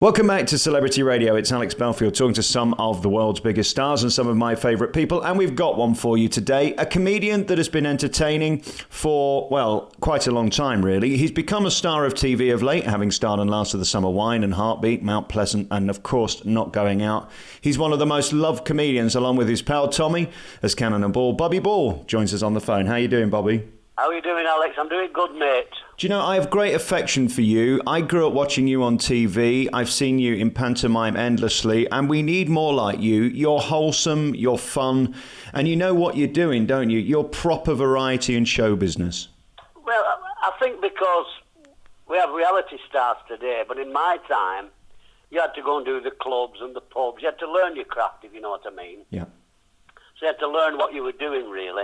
Welcome back to Celebrity Radio. It's Alex Belfield talking to some of the world's biggest stars and some of my favourite people. And we've got one for you today. A comedian that has been entertaining for, well, quite a long time, really. He's become a star of TV of late, having starred in Last of the Summer Wine and Heartbeat, Mount Pleasant, and of course, Not Going Out. He's one of the most loved comedians, along with his pal Tommy, as Cannon and Ball. Bobby Ball joins us on the phone. How you doing, Bobby? How are you doing, Alex? I'm doing good, mate. Do you know, I have great affection for you. I grew up watching you on TV. I've seen you in pantomime endlessly, and we need more like you. You're wholesome, you're fun, and you know what you're doing, don't you? You're proper variety in show business. Well, I think because we have reality stars today, but in my time, you had to go and do the clubs and the pubs. You had to learn your craft, if you know what I mean. Yeah. So you had to learn what you were doing, really.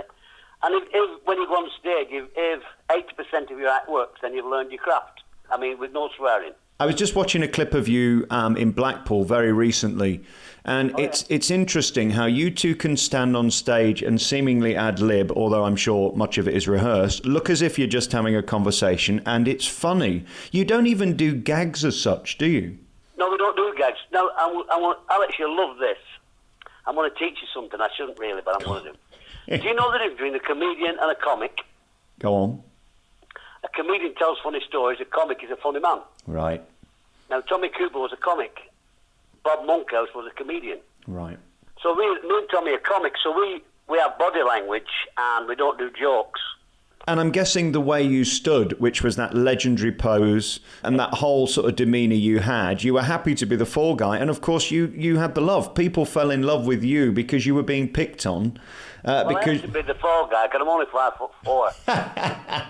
And if when you go on stage, if 80% of your act works, then you've learned your craft. I mean, with no swearing. I was just watching a clip of you in Blackpool very recently, and it's interesting how you two can stand on stage and seemingly ad-lib, although I'm sure much of it is rehearsed, look as if you're just having a conversation, and it's funny. You don't even do gags as such, do you? No, we don't do gags. No, Alex, you'll love this. I'm going to teach you something. I shouldn't really, but I'm going to do. Do you know the difference between a comedian and a comic? Go on. A comedian tells funny stories, a comic is a funny man. Right. Now, Tommy Cooper was a comic. Bob Monkhouse was a comedian. Right. So me and Tommy are comics, so we have body language and we don't do jokes. And I'm guessing the way you stood, which was that legendary pose and that whole sort of demeanour you had, you were happy to be the fall guy. And of course, you had the love. People fell in love with you because you were being picked on. Well, I had to be the fall guy because I'm only 5'4".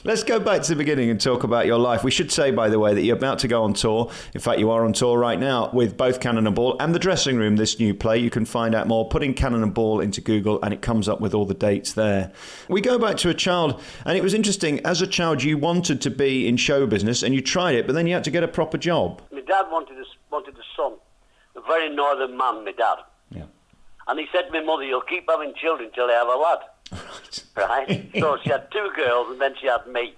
Let's go back to the beginning and talk about your life. We should say, by the way, that you're about to go on tour. In fact, you are on tour right now with both Cannon and Ball and The Dressing Room, this new play. You can find out more putting Cannon and Ball into Google and it comes up with all the dates there. We go back to a child, and it was interesting. As a child, you wanted to be in show business and you tried it, but then you had to get a proper job. My dad wanted a son, a very northern man, my dad. Yeah. And he said to my mother, you'll keep having children till they have a lad. Right? So she had 2 girls and then she had me.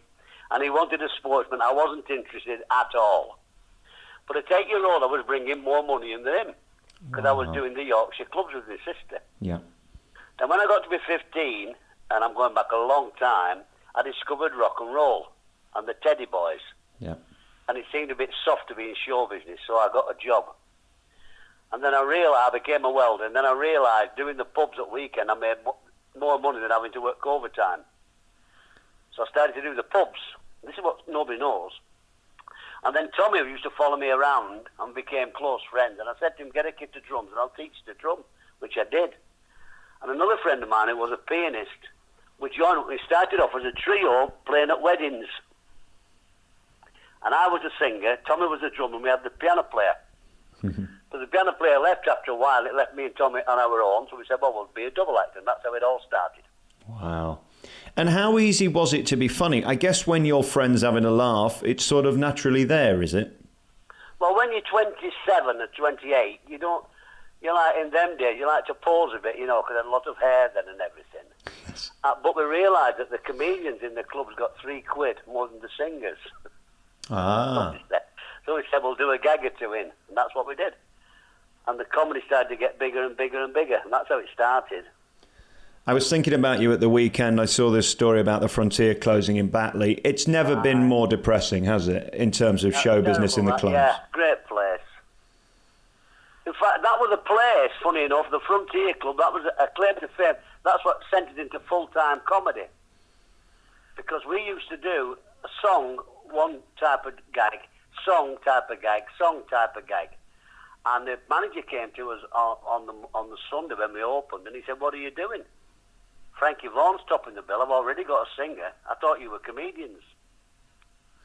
And he wanted a sportsman. I wasn't interested at all. But at 8 years old, I was bringing more money in than him. Because I was doing the Yorkshire clubs with my sister. Yeah. And when I got to be 15, and I'm going back a long time, I discovered rock and roll and the Teddy Boys. Yeah. And it seemed a bit soft to be in show business, so I got a job. And then I became a welder, and then I realised doing the pubs at weekend, I made more money than having to work overtime. So I started to do the pubs. This is what nobody knows. And then Tommy used to follow me around and became close friends. And I said to him, get a kit of drums and I'll teach you to drum, which I did. And another friend of mine who was a pianist, we started off as a trio playing at weddings. And I was a singer, Tommy was a drummer, and we had the piano player. But the piano player left after a while. It left me and Tommy on our own. So we said, well, we'll be a double act. And that's how it all started. Wow. And how easy was it to be funny? I guess when your friend's having a laugh, it's sort of naturally there, is it? Well, when you're 27 or 28, you like, in them days, you like to pose a bit, because I had a lot of hair then and everything. Yes. But we realised that the comedians in the clubs got £3 more than the singers. Ah. So we said, we'll do a gag or two in. And that's what we did. And the comedy started to get bigger and bigger and bigger. And that's how it started. I was thinking about you at the weekend. I saw this story about the Frontier closing in Batley. It's never been more depressing, has it, in terms of show business in the clubs? Yeah, great place. In fact, that was a place, funny enough, the Frontier Club, that was a claim to fame. That's what sent it into full-time comedy. Because we used to do a song, one type of gag, song type of gag, song type of gag. And the manager came to us on the Sunday when we opened, and he said, what are you doing? Frankie Vaughan's topping the bill. I've already got a singer. I thought you were comedians.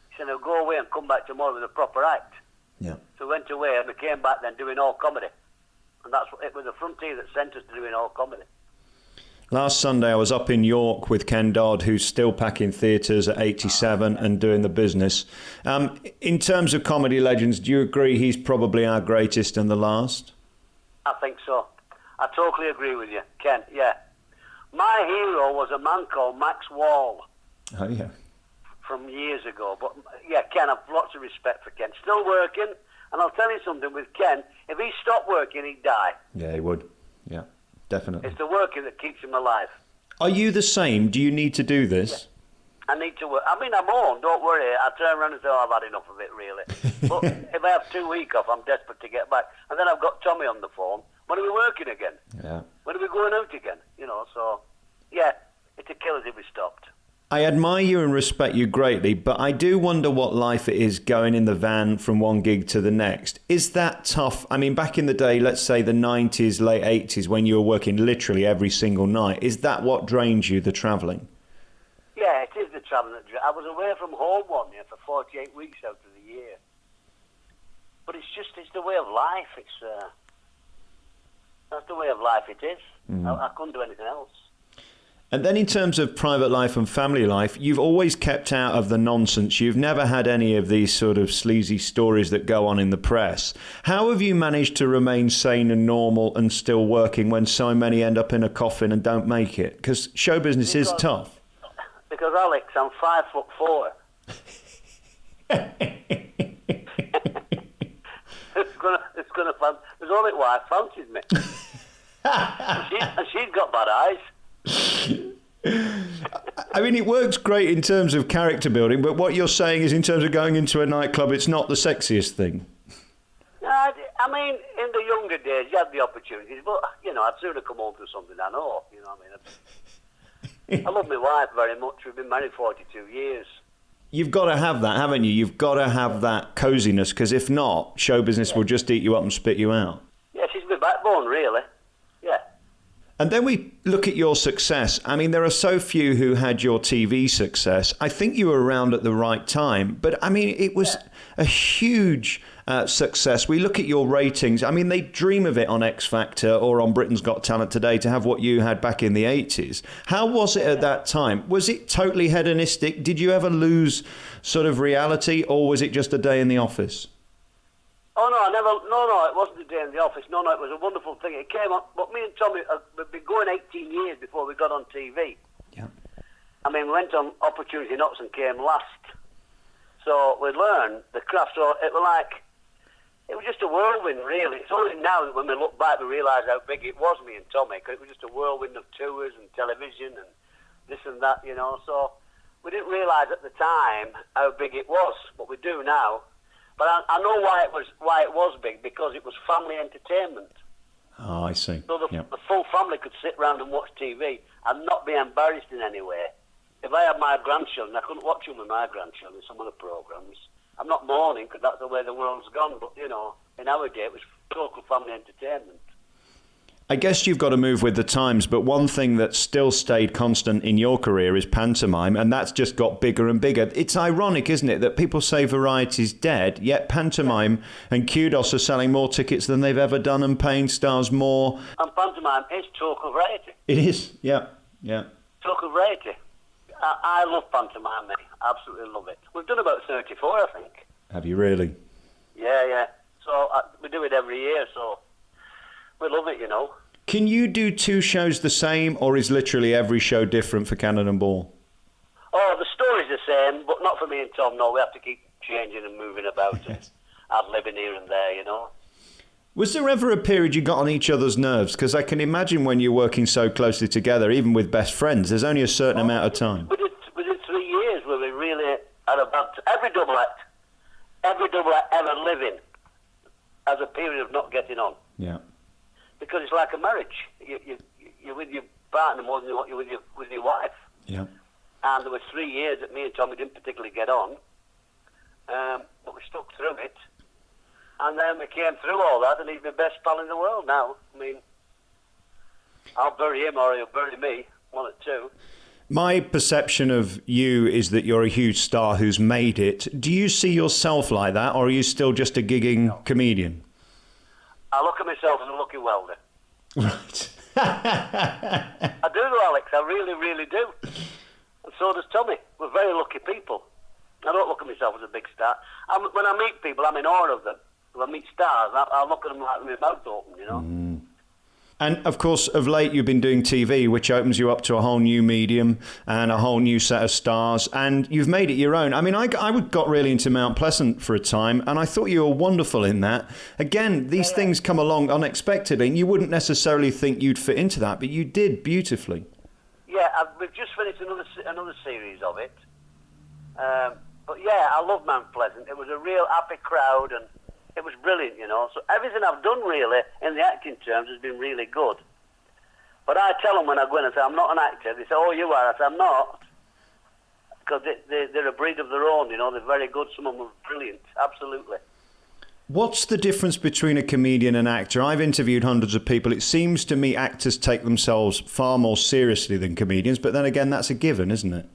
He said, now go away and come back tomorrow with a proper act. Yeah. So we went away and we came back then doing all comedy. And it was the Frontier that sent us to doing all comedy. Last Sunday I was up in York with Ken Dodd, who's still packing theatres at 87 and doing the business. In terms of comedy legends, do you agree he's probably our greatest and the last? I think so. I totally agree with you, Ken, yeah. My hero was a man called Max Wall. Oh, yeah. from years ago. But yeah, Ken, I've lots of respect for Ken. Still working, and I'll tell you something with Ken. If he stopped working, he'd die. Yeah, he would. Yeah, definitely. It's the working that keeps him alive. Are you the same? Do you need to do this? Yeah. I need to work. I mean, I'm on, don't worry. I turn around and say, oh, I've had enough of it, really. But if I have 2 weeks off, I'm desperate to get back. And then I've got Tommy on the phone. When are we working again? Yeah. When are we going out again? You know, so, yeah, it's a killer if we stopped. I admire you and respect you greatly, but I do wonder what life it is going in the van from one gig to the next. Is that tough? I mean, back in the day, let's say the 90s, late 80s, when you were working literally every single night, is that what drains you, the travelling? Yeah, it is the travelling. I was away from home one year for 48 weeks out of the year. But it's the way of life. That's the way of life it is. I couldn't do anything else. And then in terms of private life and family life, you've always kept out of the nonsense. You've never had any of these sort of sleazy stories that go on in the press. How have you managed to remain sane and normal and still working when so many end up in a coffin and don't make it? Because show business is tough. Because, Alex, I'm 5'4". There's only wife fancies me. and she's got bad eyes. I mean, it works great in terms of character building, but what you're saying is in terms of going into a nightclub, it's not the sexiest thing. I mean, in the younger days, you had the opportunities, but, you know, I'd sooner come home to something I know, you know what I mean? I love my wife very much. We've been married 42 years. You've got to have that, haven't you? You've got to have that coziness, because if not, show business will just eat you up and spit you out. Yeah, she's my backbone, really. Yeah. And then we look at your success. I mean, there are so few who had your TV success. I think you were around at the right time, but I mean, it was a huge success. We look at your ratings. I mean, they dream of it on X Factor or on Britain's Got Talent today to have what you had back in the 80s. How was it at that time? Was it totally hedonistic? Did you ever lose sort of reality, or was it just a day in the office? Oh, no, it wasn't a day in the office. No, it was a wonderful thing. It came up, but me and Tommy had been going 18 years before we got on TV. Yeah. I mean, we went on Opportunity Knocks and came last. So we learned the craft. So it was just a whirlwind, really. It's only now that when we look back we realise how big it was, me and Tommy, because it was just a whirlwind of tours and television and this and that, you know. So we didn't realise at the time how big it was, but we do now. But I know why it was big, because it was family entertainment. Oh, I see. So the full family could sit round and watch TV and not be embarrassed in any way. If I had my grandchildren, I couldn't watch them with my grandchildren, some of the programmes. I'm not mourning, because that's the way the world's gone, but, you know, in our day it was total family entertainment. I guess you've got to move with the times, but one thing that still stayed constant in your career is pantomime, and that's just got bigger and bigger. It's ironic, isn't it, that people say variety's dead, yet pantomime and kudos are selling more tickets than they've ever done and paying stars more. And pantomime is total variety. It is, yeah. Total variety. I love pantomime, mate. Absolutely love it. We've done about 34, I think. Have you really? Yeah. So we do it every year, so we love it, you know. Can you do two shows the same, or is literally every show different for Cannon Ball? Oh, the story's the same, but not for me and Tom, no. We have to keep changing and moving about and ad-libbing here and there, you know. Was there ever a period you got on each other's nerves? Because I can imagine when you're working so closely together, even with best friends, there's only a certain amount of time. We did 3 years where we really had a bad... Every double act ever living has a period of not getting on. Yeah. Because it's like a marriage. You're with your partner more than what you're with your wife. Yeah. And there were 3 years that me and Tommy didn't particularly get on, but we stuck through it. And then we came through all that, and he's my best pal in the world now. I mean, I'll bury him or he'll bury me, one or two. My perception of you is that you're a huge star who's made it. Do you see yourself like that, or are you still just a gigging comedian? I look at myself as a lucky welder. Right. I do, Alex. I really, really do. And so does Tommy. We're very lucky people. I don't look at myself as a big star. When I meet people, I'm in awe of them. When I meet stars, I look at them like with my mouth open, you know. And of course, of late, you've been doing TV, which opens you up to a whole new medium and a whole new set of stars. And you've made it your own. I mean, I got really into Mount Pleasant for a time, and I thought you were wonderful in that. Again, these things come along unexpectedly, and you wouldn't necessarily think you'd fit into that, but you did beautifully. Yeah, we've just finished another series of it. But yeah, I love Mount Pleasant. It was a real happy crowd, and it was brilliant, you know. So everything I've done, really, in the acting terms, has been really good. But I tell them when I go in and say, I'm not an actor, they say, oh, you are? I say, I'm not. Because they're a breed of their own, you know. They're very good. Some of them are brilliant, absolutely. What's the difference between a comedian and an actor? I've interviewed hundreds of people. It seems to me actors take themselves far more seriously than comedians, but then again, that's a given, isn't it?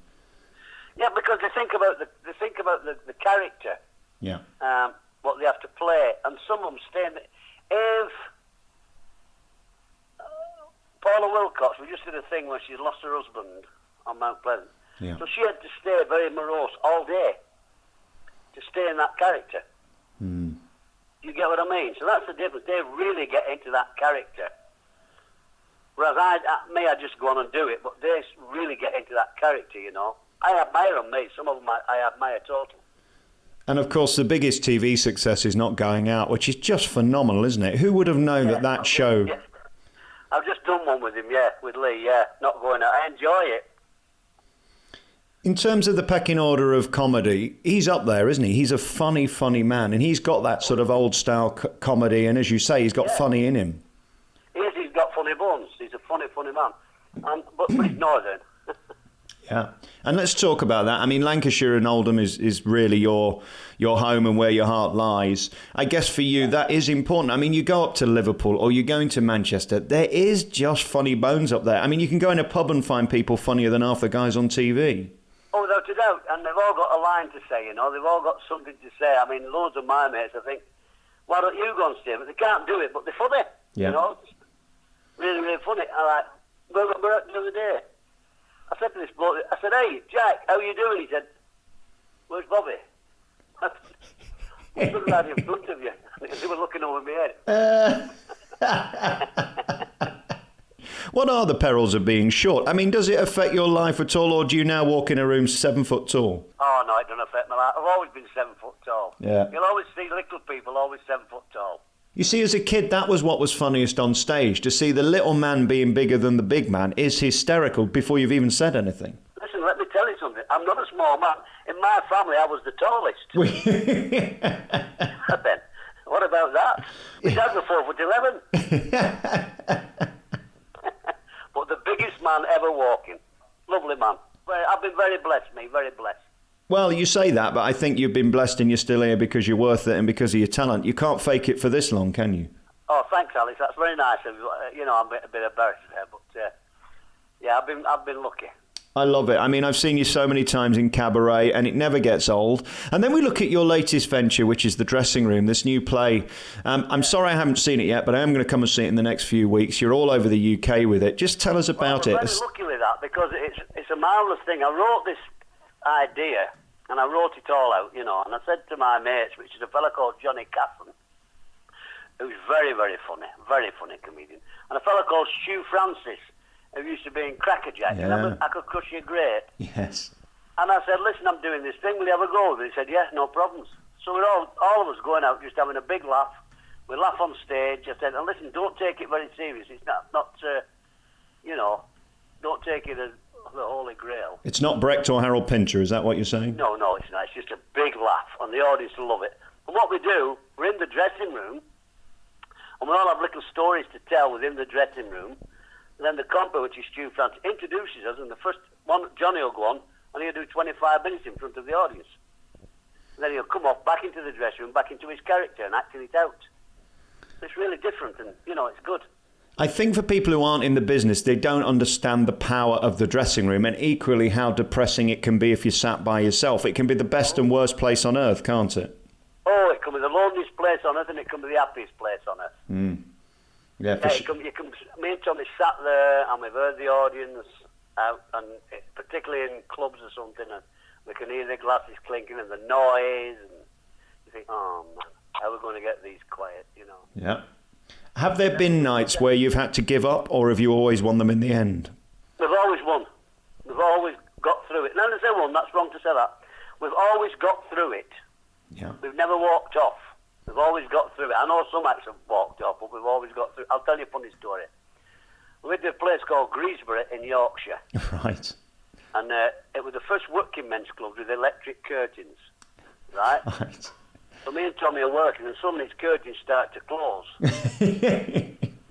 Yeah, because they think about the character. Yeah. What they have to play, and some of them stay in if Paula Wilcox, we just did a thing where she lost her husband on Mount Pleasant. Yeah. So she had to stay very morose all day to stay in that character. Mm. You get what I mean? So that's the difference. They really get into that character. Whereas I just go on and do it, but they really get into that character, you know. I admire them, mate. Some of them I admire totally. And of course, the biggest TV success is Not Going Out, which is just phenomenal, isn't it? Who would have known that show... Yeah. I've just done one with him, with Lee, Not Going Out. I enjoy it. In terms of the pecking order of comedy, he's up there, isn't he? He's a funny, funny man, and he's got that sort of old-style comedy, and as you say, he's got funny in him. He's got funny bones. He's a funny, funny man. But he's northern. Yeah, and let's talk about that. I mean, Lancashire and Oldham is really your home and where your heart lies. I guess for you, that is important. I mean, you go up to Liverpool or you're going to Manchester, there is just funny bones up there. I mean, you can go in a pub and find people funnier than half the guys on TV. Oh, without a doubt. And they've all got a line to say, you know. They've all got something to say. I mean, loads of my mates, I think, why don't you go and stay? But they can't do it, but they're funny. Yeah. You know, really, really funny. We're out the other day. I said to this bloke, I said, hey, Jack, how are you doing? He said, where's Bobby? I stood right in front of you. They were looking over my head. What are the perils of being short? I mean, does it affect your life at all, or do you now walk in a room 7 foot tall? Oh, no, it doesn't affect my life. I've always been 7 foot tall. Yeah. You'll always see little people always 7 foot tall. You see, as a kid, that was what was funniest on stage. To see the little man being bigger than the big man is hysterical before you've even said anything. Listen, let me tell you something. I'm not a small man. In my family, I was the tallest. Ben, what about that? My dad was 4'11". But the biggest man ever walking. Lovely man. I've been very blessed, me, very blessed. Well, you say that, but I think you've been blessed and you're still here because you're worth it and because of your talent. You can't fake it for this long, can you? Oh, thanks, Alex. That's very nice of you. You know, I'm a bit embarrassed there, but yeah, I've been lucky. I love it. I mean, I've seen you so many times in cabaret and it never gets old. And then we look at your latest venture, which is The Dressing Room, this new play. I'm sorry I haven't seen it yet, but I am going to come and see it in the next few weeks. You're all over the UK with it. Just tell us about it. I'm very lucky with that because it's a marvellous thing. I wrote this idea and I wrote it all out, you know, and I said to my mates, which is a fella called Johnny Casson, who's very, very funny comedian, and a fella called Stu Francis, who used to be in Crackerjack. Yeah. Remember I Could Crush Your Great? Yes. And I said, listen, I'm doing this thing, will you have a go with it? He said, yes, no problems. So we're all of us going out just having a big laugh. We laugh on stage. I said, and listen, don't take it very serious. It's not you know, don't take it as the Holy Grail. It's not Brecht or Harold Pinter, is that what you're saying? No, it's not. It's just a big laugh, and the audience love it. And what we do, we're in the dressing room, and we all have little stories to tell within the dressing room. And then the compo, which is Stu Francis, introduces us, and the first one, Johnny will go on, and he'll do 25 minutes in front of the audience. And then he'll come off back into the dressing room, back into his character, and acting it out. So it's really different, and, you know, it's good. I think for people who aren't in the business, they don't understand the power of the dressing room and equally how depressing it can be if you're sat by yourself. It can be the best and worst place on earth, can't it? Oh, it can be the loneliest place on earth and it can be the happiest place on earth. Mm. Yeah, for sure. Me and Tommy sat there and we've heard the audience out, and particularly in clubs or something, and we can hear the glasses clinking and the noise, and you think, oh man, how are we going to get these quiet, you know? Yeah. Have there been nights where you've had to give up, or have you always won them in the end? We've always won. We've always got through it. Now, there's one, that's wrong to say that. We've always got through it. Yeah. We've never walked off. We've always got through it. I know some acts have walked off, but we've always got through it. I'll tell you a funny story. We went to a place called Greasbury in Yorkshire. Right. And it was the first working men's club with electric curtains. Right? Right. So me and Tommy are working, and suddenly his curtains start to close.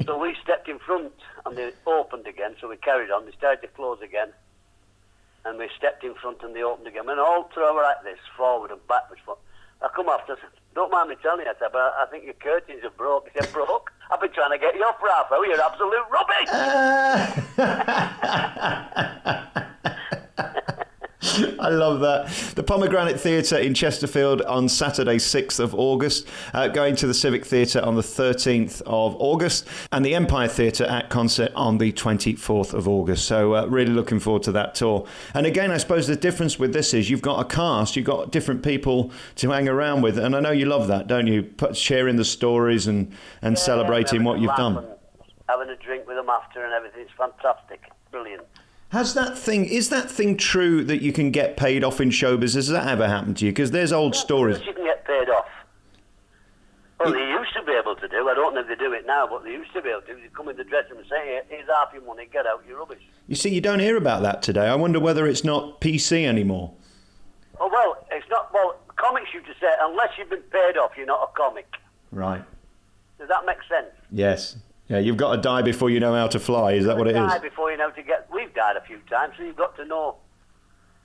So we stepped in front, and they opened again, so we carried on. They started to close again. And we stepped in front, and they opened again. And all through like this, forward and backwards. I come after, I said, don't mind me telling you, I said, but I think your curtains are broke. He said, broke? I've been trying to get you off for half hour. You're absolute rubbish! I love that. The Pomegranate Theatre in Chesterfield on Saturday, 6th of August, going to the Civic Theatre on the 13th of August, and the Empire Theatre at Concert on the 24th of August. So really looking forward to that tour. And again, I suppose the difference with this is you've got a cast, you've got different people to hang around with, and I know you love that, don't you? Sharing the stories and celebrating what you've done. Having a drink with them after and everything. It's fantastic. Brilliant. Is that thing true that you can get paid off in showbiz? Has that ever happened to you? Because there's old stories. You can get paid off. Well, they used to be able to do. I don't know if they do it now, but they used to be able to. You come in the dressing room and say, here's half your money, get out, you're rubbish. You see, you don't hear about that today. I wonder whether it's not PC anymore. Oh, well, it's not. Well, comics used to say, unless you've been paid off, you're not a comic. Right. Does that make sense? Yes. Yeah, you've got to die before you know how to fly. Is that what it is? Die before you know to get. We've died a few times, so you've got to know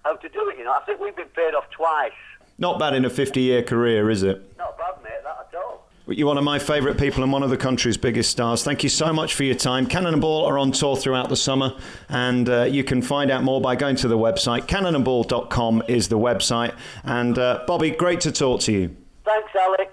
how to do it. You know, I think we've been paid off twice. Not bad in a 50-year career, is it? Not bad, mate. That at all. You're one of my favourite people and one of the country's biggest stars. Thank you so much for your time. Cannonball are on tour throughout the summer, and you can find out more by going to the website. Cannonball.com is the website. And Bobby, great to talk to you. Thanks, Alex.